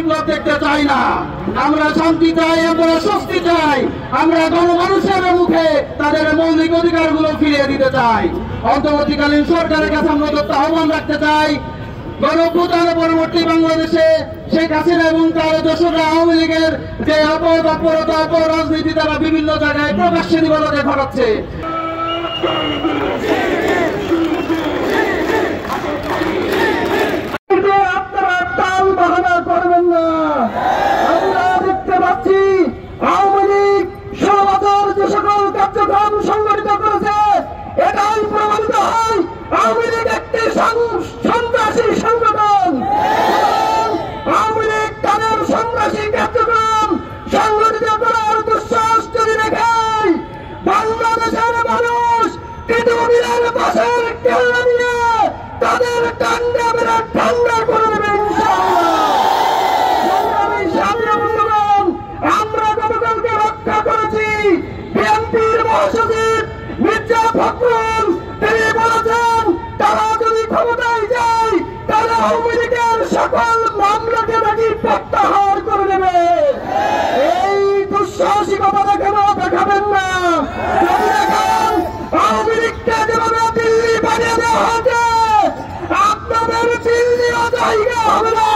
বিপ্লব দেখতে চাই না। আমরা শান্তি চাই, আমরা স্বস্তি চাই, আমরা গণমানুষের মুখে তাদের মৌলিক অধিকারগুলো ফিরিয়ে দিতে চাই। অন্তর্বর্তীকালীন সরকারের কাছে আমরা আহ্বান রাখতে চাই, গণঅভ্যুত্থানের পরবর্তী বাংলাদেশে শেখ হাসিনা এবং তার দোসররা আওয়ামী লীগের যে অপতৎপরতা অপরাজনীতি তারা বিভিন্ন জায়গায় প্রকাশ্যে নিবন্ধকে ঘটাচ্ছে। আপনারা টাল বাহানা করবেন না। আমরা দেখতে পাচ্ছি আওয়ামী লীগ 16 বছর যে সকল কার্যক্রম সংগঠিত করেছে, এটাই প্রমাণিত হয় আওয়ামী লীগ একটি সন্ত্রাসী সংগঠন। আওয়ামী লীগ তাদের সন্ত্রাসী কার্যক্রম সংগঠিত করার দুঃসাহস যদি দেখায়, বাংলাদেশের মানুষ পৃথিবীর পাশের কেল্লা নিয়ে তাদের টান্ডা বেড়া ঠান্ডা করে দেবে ইনশাআল্লাহ। আমরা গতকালকে রক্ষা করেছি বিএনপির মহাসচিব মির্জা ফখরুল, তিনি বলেছেন তারা যদি ক্ষমতায় যায় তারা আওয়ামী লীগের সকল মামলাকে নাকি প্রত্যাহার করে দেবে। এই দুঃসাহসিকতা দেখাবেন না। যদি দেখান আওয়ামী লীগকে যেভাবে দিল্লি বানিয়ে দেওয়া হয়েছে, আপনাদের দিল্লিও জায়গা হবে না।